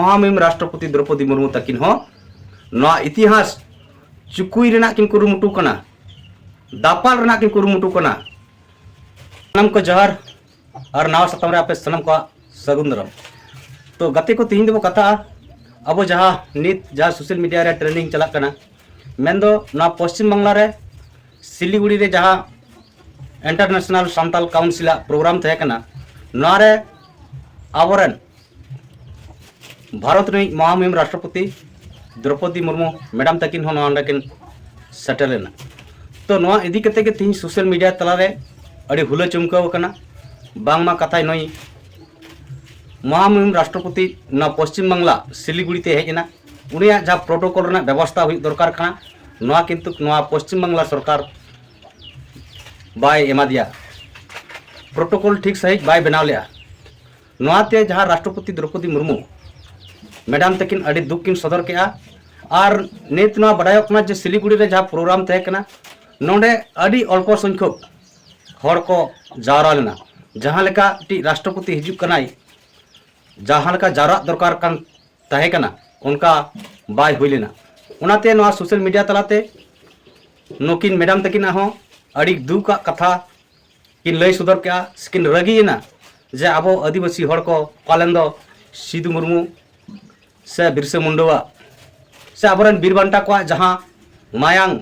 महामहिम राष्ट्रपति द्रौपदी मुर्मू तकिन हो नवा इतिहास चुकुई रेना किन कुरुमुटु कना दापाल रेना किन कुरुमुटु कना सनम को जहर और नवा सतम रे आपे सनम को सगुंदरम। तो गते को तीन दो कथा अब जहाँ नित जहाँ सोशल मीडिया रे ट्रेंडिंग चला कना मेन दो ना पश्चिम बांग्ला रे सिलीगुड़ी रे जहाँ इंटरनेशनल सांताल काउंसिल प्रोग्राम थे कना नवा रे आवरन भारत रे महामहिम राष्ट्रपति द्रौपदी मुर्मू मैडम तकिन हो किन सेटल तो नवा इदी कते के तीन सोशल मीडिया तला रे अड़ी हुला चुमकाव कना बांगमा कथाय नई महामहिम राष्ट्रपति ना पश्चिम बांग्ला सिलीगुड़ी ते हेजना उनिया जहाँ प्रोटोकॉल रना व्यवस्था हुई दरकार कना नवा किंतु नवा पश्चिम बांग्ला सरकार बाय एमा दिया प्रोटोकॉल ठीक सही बाय बनाव लिया नवाते जहाँ राष्ट्रपति द्रौपदी मुर्मू मैडम तकिन अड़ी दुख किन सदर के और नित नवा बड़ायोक ना जे सिलीगुड़ी रे जहाँ प्रोग्राम थे कना नोंडे अड़ी अल्प संख्यक हर को जावरा लेना जहाँ लेका टी राष्ट्रपति हिजुक कनाई जहाँ लेका जावरा दरकार कान तहे कना उनका बाय हुई लेना उनाते नवा सोशल मीडिया तलाते नोकिन मैडम तकिन हो अड़ी दुख कथा किन लय सुदर के किन रगीना जे अब आदिवासी हर को पालन दो सिदु मुर्मू से बिरसा मुंडा से अबरन बीरबांटा को जहाँ मायांग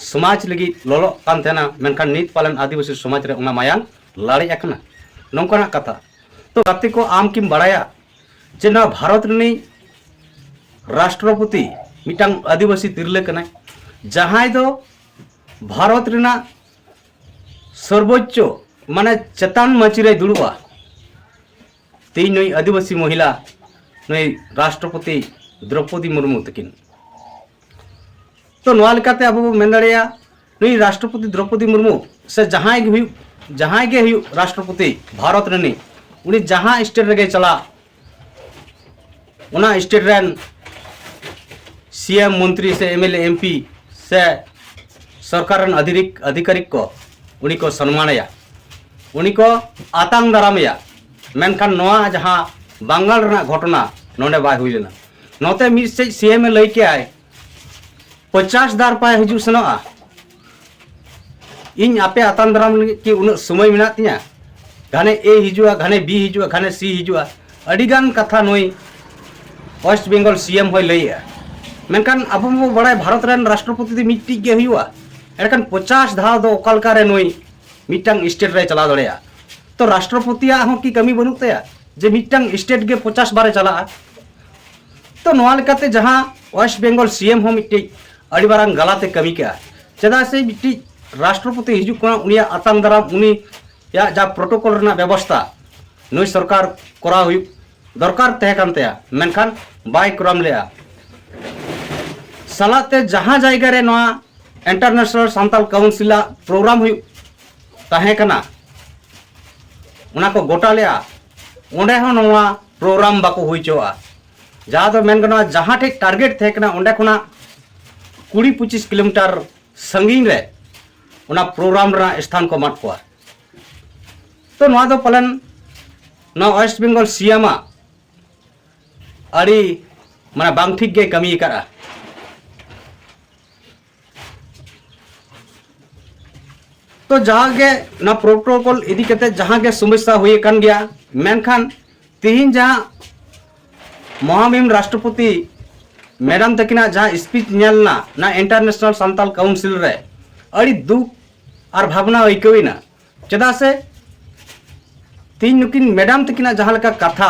समाज लगी लोलो कान थेना मेनखान नित पालन आदिवासी समाज रे उना मायांग लाड़ी एकना नौकना कथा। तो गति को आम किम बड़ाया जे ना भारत रनी राष्ट्रपति मिटांग आदिवासी तिरले कना जहाँ दो भारत रेना सर्वोच्च माने चेतान मची रे दुड़ुआ तीन नई आदिवासी महिला नई राष्ट्रपति द्रौपदी मुर्मू तकिन तो नवा लेकाते अब मेन दाड़ेया नई राष्ट्रपति द्रौपदी मुर्मू से जहाँ गे राष्ट्रपति भारत रनी उनी जहाँ स्टेट रे चला उना स्टेट रेन सीएम मंत्री से एमएलए एमपी से सरकार अधिकारी को उनी को सम्मानया उनी को आतांग दारामया मेनखान नवा जहाँ बांगाल रना घटना नोंडे बाय हुई लेना नोते मिड से सीएम लई के आए 50 दार पाए हजू सनोआ इन आपे आतांग दाराम की उन समय मेना तिया घाने ए हिजुआ घाने बी हिजुआ घाने सी हिजुआ अडिगान कथा नोई वेस्ट बंगाल सीएम होय लईया मेनखान अब बड़ा भारत रेन राष्ट्रपति दी मिट्टी के हुआ एरकान 50 धाव दो ओकालका रे नोई मिटांग स्टेट रे चला दड़ेया तो राष्ट्रपति हो की कमी बनू तया जे मिटांग स्टेट के 50 बारे चला तो नवा लेकाते जहाँ वेस्ट बंगाल सीएम हो मिट्टी अड़ी बारांग गलाते कमी के चेदा से मिट्टी राष्ट्रपति हिजू को उनिया आतांग दाराम उनी या जा प्रोटोकॉल रना व्यवस्था नई सरकार करा हुई दरकार तहे कान तया मेनखान बाय करम लेया सलाते जहाँ जायगा रे नवा इंटरनेशनल सांताल काउंसिल प्रोग्राम हुई तहे कना उना को गोटा लिया ओंडे हो नवा प्रोग्राम बाको हुई चोआ जहाँ तो मेन गना जहाँ ठे टारगेट थे कना ओंडे खुना 20-25 किलोमीटर संगीन रे उना प्रोग्राम रा स्थान को मत को तो नवा दो पलन ना वेस्ट बंगाल सीएम अड़ी माने बांग ठीक गे कमी करा तो जहाँ के ना प्रोटोकॉल इदी कते जहाँ के समस्या हुई कान गया मेनखान तीन जहाँ महामहिम राष्ट्रपति मैडम तकिना जहाँ स्पीच नेलना ना इंटरनेशनल सांताल काउंसिल रे अड़ी दुख और भावना अइकविना चेदा से तीन नुकिन मैडम तकिना जहाँ लेका कथा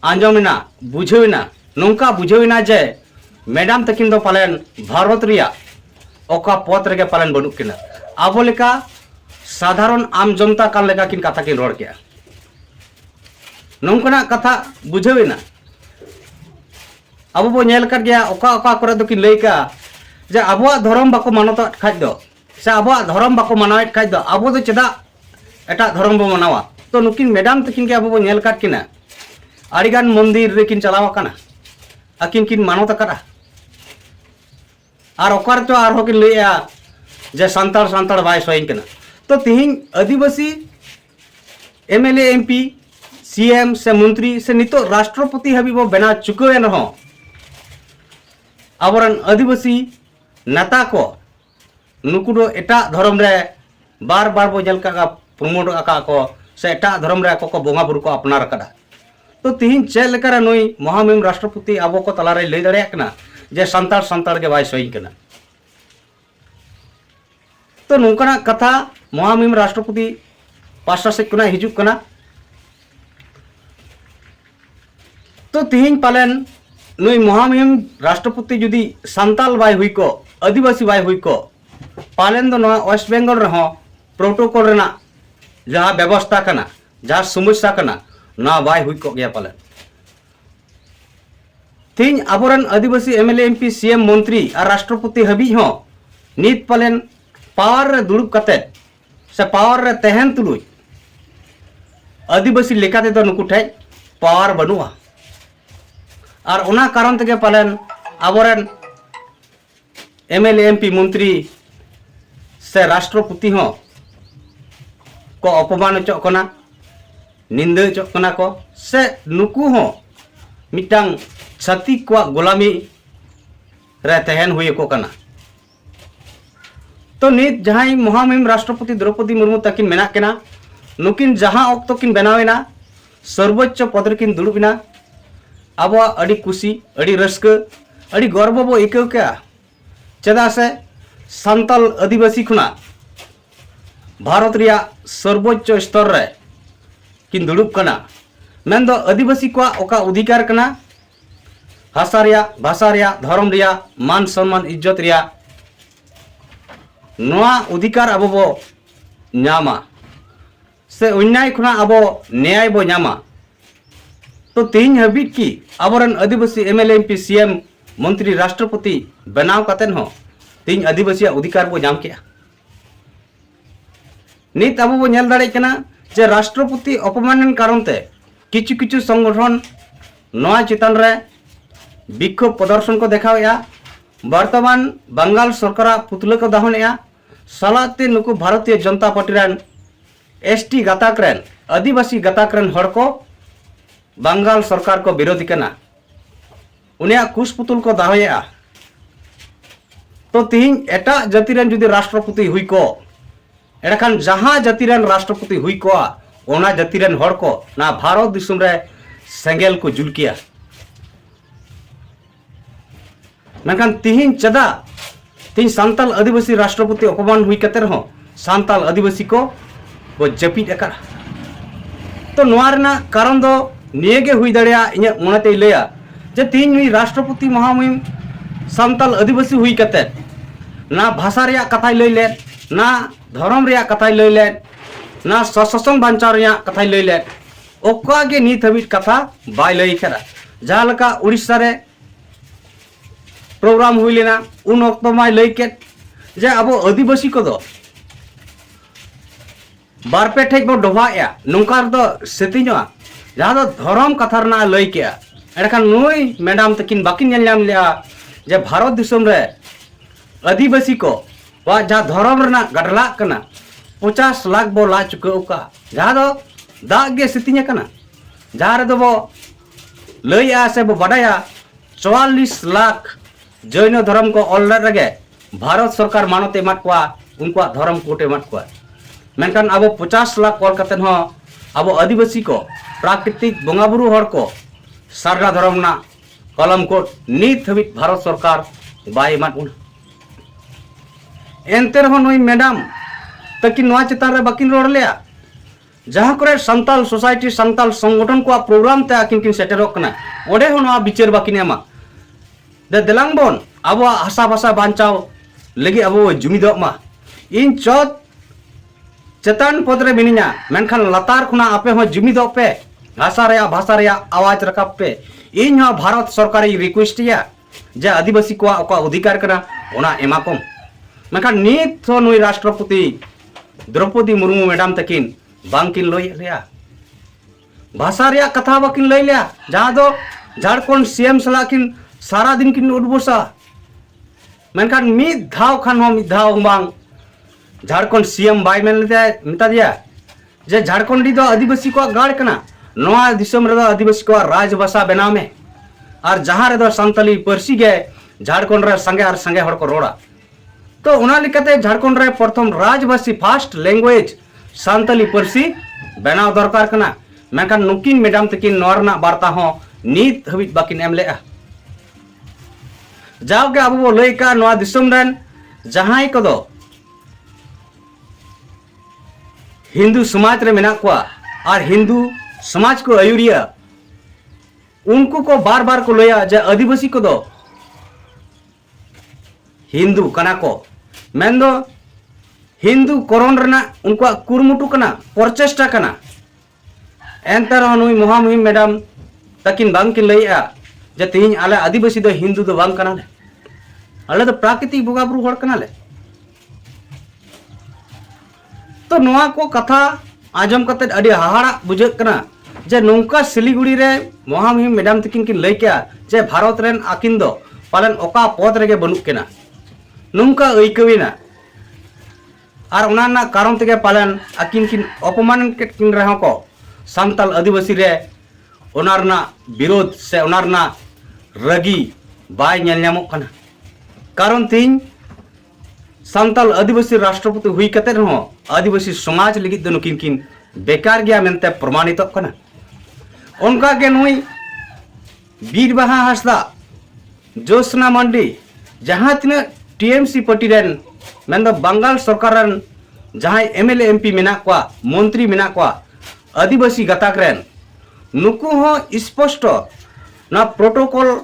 आंजमिना बुझेविना नौका बुझेविना जे मैडम तकिन दो पालन भारत रिया ओका पद रे पालन बनुक किना आबो लेका साधारण आम जनता कान लेका किन कथा किन रोड के नौकना कथा बुझेविना अब बो नेल कर गया ओका ओका करे दो किन लैका जे आबो धर्म बाको मानत खाज दो से आबो धर्म बाको मानावेट खाज दो आबो दो चेदा एटा धर्म बो मानावा तो नुकिन मैडम तकिन के आबो बो नेल काट किना आड़ीगान मंदिर रे किन चलावा काना अकिन किन मानत करा और ओकर तो आर हो किन लैया जे सांताल सांताल बाय सोइन कना तो तिहिन आदिवासी एमएलए एमपी सीएम से मंत्री से नितो राष्ट्रपति हाबी बो बना चुके रहो आबरन आदिवासी नेता को नुकु दो एटा धर्म रे बार बार बो जल का प्रमोट आका को से एटा धर्म रे को बोंगा बुरु को अपनार कदा तो तिहिन चेल लेकर नुई महामहिम राष्ट्रपति आबो को तलारे लई दड़े कना जे संतार संतार के बाय सही कना तो नोकना कथा महामहिम राष्ट्रपति पासा से कना हिजुक कना तो तिहिन पालन नुई महामहिम राष्ट्रपति जुदी संताल बाय हुई को आदिवासी बाय हुई को पालन दो वेस्ट बेंगल रहो प्रोटोकॉल रेना जहाँ व्यवस्था कना जहाँ समस्या कना ना बाय हुई को गया पालन तीन आबोरन आदिवासी एमएलए एमपी सीएम मंत्री और राष्ट्रपति हबी हो नीत पालन पावर रे दुड़ुब कते से पावर रे तहन तुलुई आदिवासी लेकाते दो नुकु ठे पावर बनुआ और उना कारण तके पालन आबोरन एमएलए एमपी मंत्री से राष्ट्रपति हो को अपमान चोकना निंदा चोकना को से नुकु हो मिटांग छाती को गुलामी रे तहन हुई को कना तो नित जहां महामहिम राष्ट्रपति द्रौपदी मुर्मू तकिन मेना केना नुकिन जहां ऑक्तो किन बनावेना सर्वोच्च पद किन दुड़ुबिना आबो अड़ी खुशी अड़ी रस्क अड़ी गर्व बो इको क्या चेदा से संताल आदिवासी खुना भारत रिया सर्वोच्च स्तर रे किन दुड़ुब कना मेन दो आदिवासी को ओका अधिकार कना हासा रिया भाषा रिया धर्म रिया मान सम्मान इज्जत रिया नोआ अधिकार अब बो नामा से अन्याय खुना अब न्याय बो नामा तो तीन हबीट की आबरन आदिवासी एमएलए एमपी सीएम मंत्री राष्ट्रपति बनाव कतेन हो तीन आदिवासी अधिकार बो नाम के नित अब बो नेल दाड़े कना जे राष्ट्रपति अपमानन कारण ते किछु किछु संगठन नोआ चितान रे विक्षोभ प्रदर्शन को देखाया वर्तमान बंगाल सरकार पुतले को दहनया सालाते नुकु Bharatiya Janata party run ST गाताक run आदिवासी गाताक रन हड़ को बंगाल सरकार को विरोधी कना उनिया कुश पुतुल को दाहया तो तीन एटा जाति रन जुदी राष्ट्रपति हुई को एड़खान जहां जाति रन राष्ट्रपति हुई को ओना जाति रन हड़ को ना भारत दिसुम रे सेंगेल को जुलकिया मेनखान तिहिन चदा तीन सांताल आदिवासी राष्ट्रपति अपमान हुई कते रहो सांताल आदिवासी को वो जपीट एका तो नोआ रेना कारण दो नियगे हुई दड़िया इnya मोनते लैया जे तीन हुई राष्ट्रपति महामहिम सांताल आदिवासी हुई कते ना भाषा रिया कथाय लई ले ना धर्म रिया कथाय लई ले ना सशसन बांचाव रिया कथाय लई ले ओका गे नीत हबिट कथा बाय लई करा जहां लका उड़ीसा रे प्रोग्राम हुई लेना उन वक्त में लई के जे अब आदिवासी को दो बारपे ठेक बो डोभाया नौकार दो सेतिनो जहां दो धर्म कथा रना लई के एड़खान नुई मैडम तकिन बाकिन नेल नाम लिया जे भारत दिसम रे आदिवासी को वा जहां धर्म रना गडला कना 50 लाख बो ला चुके का जहां दो दाग गे सेतिnya कना जहां रे दो बो लईया से बो बडाया 44 लाख जैन धर्म को ऑलरेडी भारत सरकार मानते एमात को उनको धर्म कोट एमात को मेनखान अब 50 लाख कॉल करते हो अब आदिवासी को प्राकृतिक बंगाबुरु हर को सारना धर्म ना कलम कोट नीत हबिट भारत सरकार बाय एमात उन एनते रहो नई मैडम तकिन नोआ चितान रे बाकिन रोड लेया जहां करे संताल सोसाइटी संताल संगठन को प्रोग्राम ते आकिन किन सेटरक कना ओडे हो नोआ बिचार बाकिन एमा दे देलांग बोन अब हासा भाषा बांचाव लगी अब जुमिदो मा इन चौथ चेतान पद रे मिनिया मेनखान लतार खुना आपे हो जुमिदो पे हासा रे भाषा रे आवाज रकाब पे इन हो भारत सरकारी रिक्वेस्ट या जे आदिवासी को अधिकार करा ओना एमाकम मेनखान नित हो नुई राष्ट्रपति द्रौपदी मुर्मू मैडम तकिन बांकिन लई रिया भाषा रे कथा बाकिन लई लिया जहां दो झारखंड सीएम सला किन सारा दिन किन उडबोसा मेनखान मिद धाव खान हो मिद धाव बांग झारखंड सीएम बाय मेन मिता दिया जे झारखंडी दो आदिवासी को गाड़ कना नोआ दिसम रे आदिवासी को राजभाषा बनाव में और जहां रे सांताली पार्सी गे झारखंड रे संगे और संगे हड़ को रोड़ा तो उना लिखते झारखंड रे प्रथम राजभाषी फास्ट लैंग्वेज सांताली पार्सी बनाव दरकार कना मेखान नुकिन मैडम तकिन नोरना वार्ता हो नीत हबिज बाकिन एम लेआ जाओगे अब वो लई का नोआ दिसम रन जहां को दो हिंदू समाज रे मेना को और हिंदू समाज को आयुरिया उनको को बार बार को लया जे आदिवासी को दो हिंदू कना को मेन दो हिंदू कोरोन रना उनको कुरमुटु कना प्रचेष्टा कना एंतर नुई महामहिम मैडम तकिन बांग किन लया जे तीन आले आदिवासी दो हिंदू दो बांग कना ले आले तो प्राकृतिक बोगा बुरु हड़ कना ले तो नोआ को कथा आजम कते अडी हाहाड़ा बुझे कना जे नौका सिलीगुड़ी रे महामहिम मैडम तकिन किन लय क्या जे भारत रेन आकिन दो पालन ओका पद रेगे बनुक केना नौका ऐकविना और उनाना कारण तेगे पालन आकिन किन अपमान किन रहो को सांताल आदिवासी रे उनारना विरोध से उनारना रगी बाय नेल न्यामोक कना कारण तीन सांताल आदिवासी राष्ट्रपति हुई कते रहो आदिवासी समाज लगी दो नुकिन किन बेकार गया मेनते प्रमाणित कना उनका के नुई बीरबाहा हासदा जोशना मंडी जहां तीन टीएमसी पार्टी रेन मेन बंगाल सरकार रन जहां एमएलए एमपी मेना को मंत्री मेना को आदिवासी गताक रेन नुकु हो स्पष्ट ना प्रोटोकॉल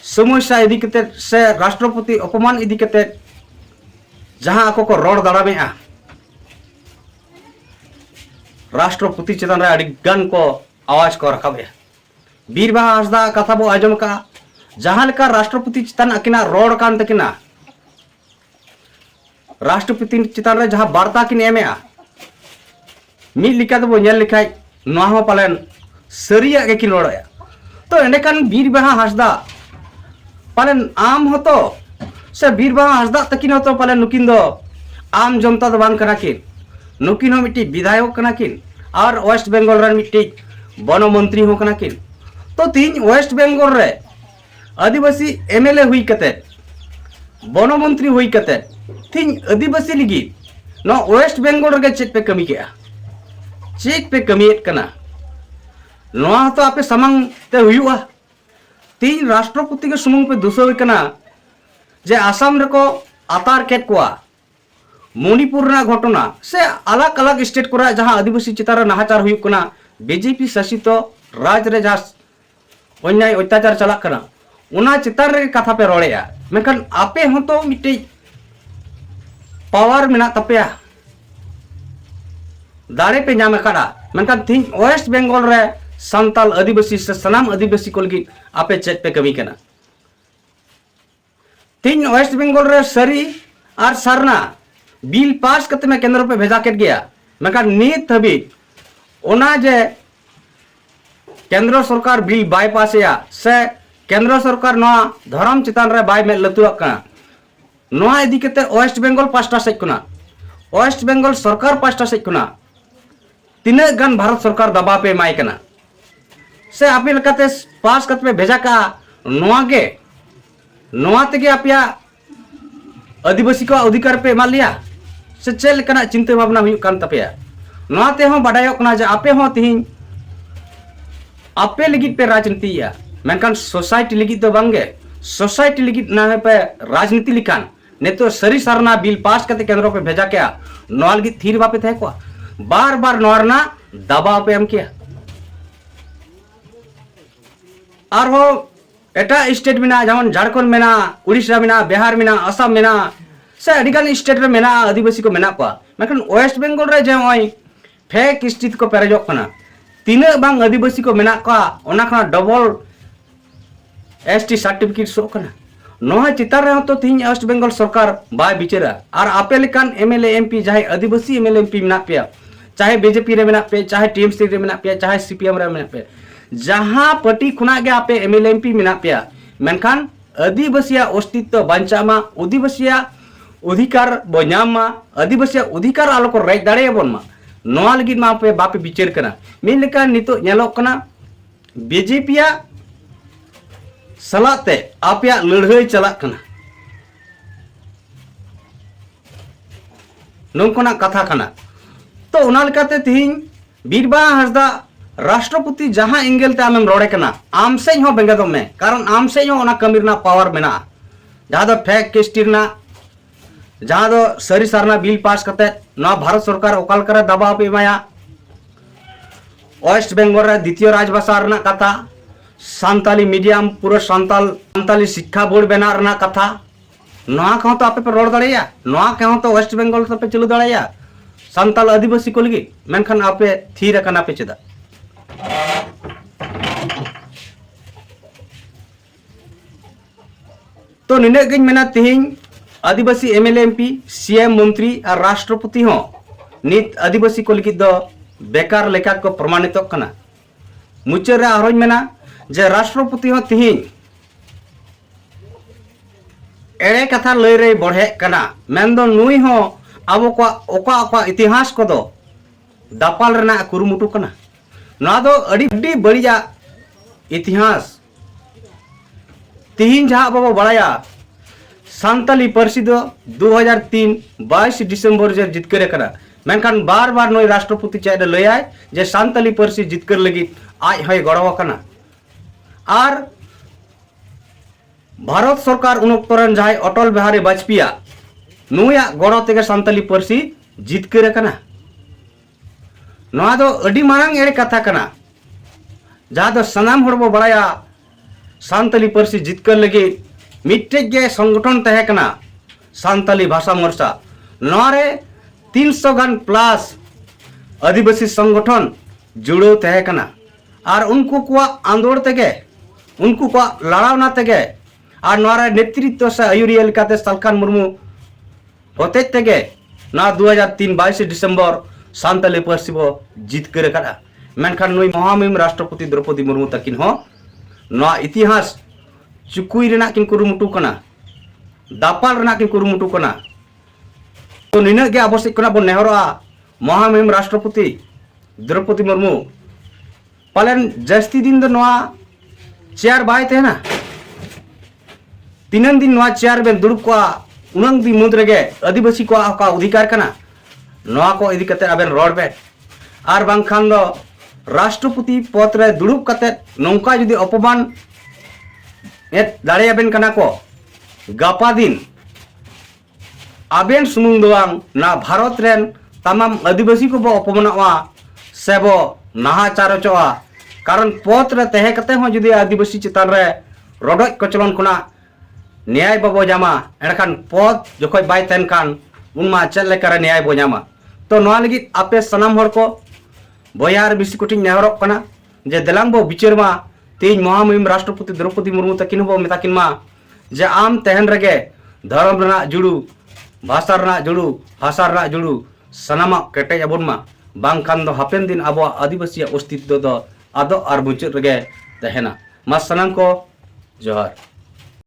समस्या इदी कते से राष्ट्रपति अपमान इदी कते जहां आको को रोड दाड़ामेआ राष्ट्रपति चेतन रे अड़ी गन को आवाज को रखाबे बीरबाहा हासदा कथा बो आजम का जहां लेका राष्ट्रपति चेतन अकिना रोड कान तकिना राष्ट्रपति चेतन रे जहां वार्ता किन एमेआ मिल लिखा तो नेल लिखाय नोआ हो पालन सरिया के किन रोड़या तो एंडेकान बीरबाहा हासदा पालन आम होतो से बीरबाहा हासदा तकिन होतो पालन नुकिन दो आम जनता दो बांग कना किन नुकिन हो मिट्टी विधायक कना किन और वेस्ट बंगाल रन मिट्टी वन मंत्री हो कना किन तो तीन वेस्ट बंगाल रे आदिवासी एमएलए हुई कते वन मंत्री हुई कते तीन आदिवासी लिगी नो वेस्ट बंगाल रे चेक पे कमी के चेक पे कमीत कना नोआ तो आपे समंग ते हुआ तीन राष्ट्रपति के सुमुंग पे दुसो कना जे आसाम रे को आतार केट को मणिपुर ना घटना से अलग अलग स्टेट को जहां आदिवासी चितार नाहाचार हुई कना बीजेपी शासित राज रे जहां अन्याय अत्याचार चला कना उना चितार रे कथा पे रोड़ेया मेखान आपे हो तो मिट्टी पावर मेना तपेया दाड़े पे नाम कड़ा मेखान तीन वेस्ट बंगाल रे सांताल आदिवासी से सनाम आदिवासी को लगी आपे चेक पे कमी कना तीन वेस्ट बंगाल रे सरी और सरना बिल पास करते में केंद्र पे भेजा कर गया मैं नीत हबी ओना जे केंद्र सरकार बिल बाय पास या से केंद्र सरकार नोआ धर्म चितान रे बाय में लतुआ कना नोआ इदी कते वेस्ट बंगाल पास्टा से कना वेस्ट बंगाल सरकार पास्टा से कना तीन गन भारत सरकार दबाव पे माय कना से आपे लकाते पास करते में भेजा का नोआ के नोआ तेगे आपया आदिवासी को अधिकार पे मा लिया से चेल कना चिंता भावना हुई कान तपेया नोआ ते हो बाडायो कना जे आपे हो तिहिं आपे लगित पे राजनीति या मेनकान सोसाइटी लगित दो बांगे सोसाइटी लगित ना है पे राजनीति लिखान ने तो सरी सरना बिल पास करते केंद्र पे भेजा क्या नोआ लगित थीर वापे थे को बार बार नोरना दबाव पे हम किया और हो एटा स्टेट में जेमन झारखंड में उड़ीसा में बिहार में आसाम में से अडिगान स्टेट में मेना आदिवासी को मेना को मेखान वेस्ट बंगाल रे जे ओय फेक स्थिति को पेरेजोक कना तीन बांग आदिवासी को मेना को ओना खना डबल एसटी सर्टिफिकेट सो कना नोहा चितार रे तो तीन वेस्ट बंगाल सरकार बाय बिचारा और आपे लेकान एमएलए एमपी चाहे आदिवासी एमएलए एमपी मेना पे चाहे बीजेपी रे मेना पे चाहे टीएमसी रे मेना पे चाहे सीपीएम रे मेना पे जहां पार्टी खुना गे आपे एमएलए एमपी मेना पे मेनखान आदिवासिया अस्तित्व बांचा मा आदिवासिया अधिकार बो नाम मा आदिवासिया अधिकार आलो को रेज दाड़े बन मा नोआ लगी मा पे बापे बिचार कना मिल लेका नितो नेलोक कना बीजेपी सलाते आपया लड़ाई चला कना नोंकना कथा कना तो उना लेकाते तिहिं बीरबा हंसदा राष्ट्रपति जहां एंगल ते आमेम रोड़े कना आम से हो बेंगदो में कारण आम से हो ओना कमीरना पावर मेना जहां दो फेक केस्टिरना जहां दो सरी सारना बिल पास करते ना भारत सरकार ओकाल करे दबाव पे माया वेस्ट बेंगल रे द्वितीय राजभाषा रना कथा सांताली मीडियम पूरा सांताली शिक्षा बोर्ड बना रना कथा नोआ कहो तो आपे पे रोड दड़ेया नोआ कहो तो वेस्ट बेंगल पे चलू दड़ेया सांताल आदिवासी को लगी मेनखान आपे थीर कना पे चेदा तो निने गई मेना तिहिं आदिवासी एमएलए एमपी सीएम मंत्री और राष्ट्रपति हो नित आदिवासी को लगी दो बेकार लेका को प्रमाणित कना मुचार रे आरोज मेना जे राष्ट्रपति हो तिहिं एड़े कथा लय रे बढ़े कना मेनदो नुई हो अब को ओका ओका इतिहास को दो दापाल रना कुरुमुटु कना ना दो अड़ी बड़िया इतिहास तिहिं जहां बाबा बड़ाया सांताली पार्सी दो 2003 22 डिसेम्बर जे जितकर करा मेनखान बार बार नई राष्ट्रपति चाहे लय जे सांताली पार्सी जितकर लगी आज है गड़वा कना और भारत सरकार उनक्तरन जहां अटल बिहारी वाजपेयी नुया गड़ो तेगे सांताली पार्सी जितकर कना नोआ दो अड़ी मांग एड़े कथा कना जहां दो सनाम हड़ बो बड़ाया सांताली पार्सी जितकर लगी मिट्टे गे संगठन तहे कना सांताली भाषा मोर्चा नोआ रे 300 गान प्लस आदिवासी संगठन जुड़ो तहे कना और उनको को आंदोलन तेगे उनको को लड़ावना तेगे और नोआ रे नेतृत्व से आयुरिया लेकाते सलखान मुर्मू होते तेगे ना 2003 22 डिसेम्बर सांताली पार्सी बो जितकर करा मेनखान नुई महामहिम राष्ट्रपति द्रौपदी मुर्मू तकिन हो नोआ इतिहास चुकुई रेना किन कुरुमुटु कना दापाल रेना किन कुरुमुटु कना तो निना गे आवश्यक कना बो नेहरा महामहिम राष्ट्रपति द्रौपदी मुर्मू पालन जस्ती दिन दो नोआ चेयर बाय थे ना तीनन दिन नोआ चेयर बेन दुड़ुब को उनंग दी मुद रेगे आदिवासी को का अधिकार कना नोआ को इदी कते अबेन रोड बे आर बांखान दो राष्ट्रपति पद रे दुड़ुब कते नौका जुदी अपमान दाड़े कना को गापा दिन आबेन सुमुंग दोआंग ना भारत रेन तमाम आदिवासी को बो अपमानवा से बो नाहाचार चोआ कारण पद रे तहे कते हो जुदी आदिवासी चितान रे रोडक कचलन खुना न्याय बाबो जामा एनखान पद जखय बाय तन खान उनमा चल लेकर न्याय बो जामा तो नोआ लगी आपे सनाम हर को बयार बिसी कोटी नेहरक कना जे देलांग बो बिचार मा तेज महामहिम राष्ट्रपति द्रौपदी मुर्मू तकिन बो मेताकिन मा जे आम तहन रगे धर्म रना जुड़ू भाषा रना जुड़ू भाषा रना जुड़ू सनामा केटे अबन मा बांखान दो हापेन दिन अब आदिवासी अस्तित्व दो आदो और मुचाद रगे तहना मा सनाम को जोहार।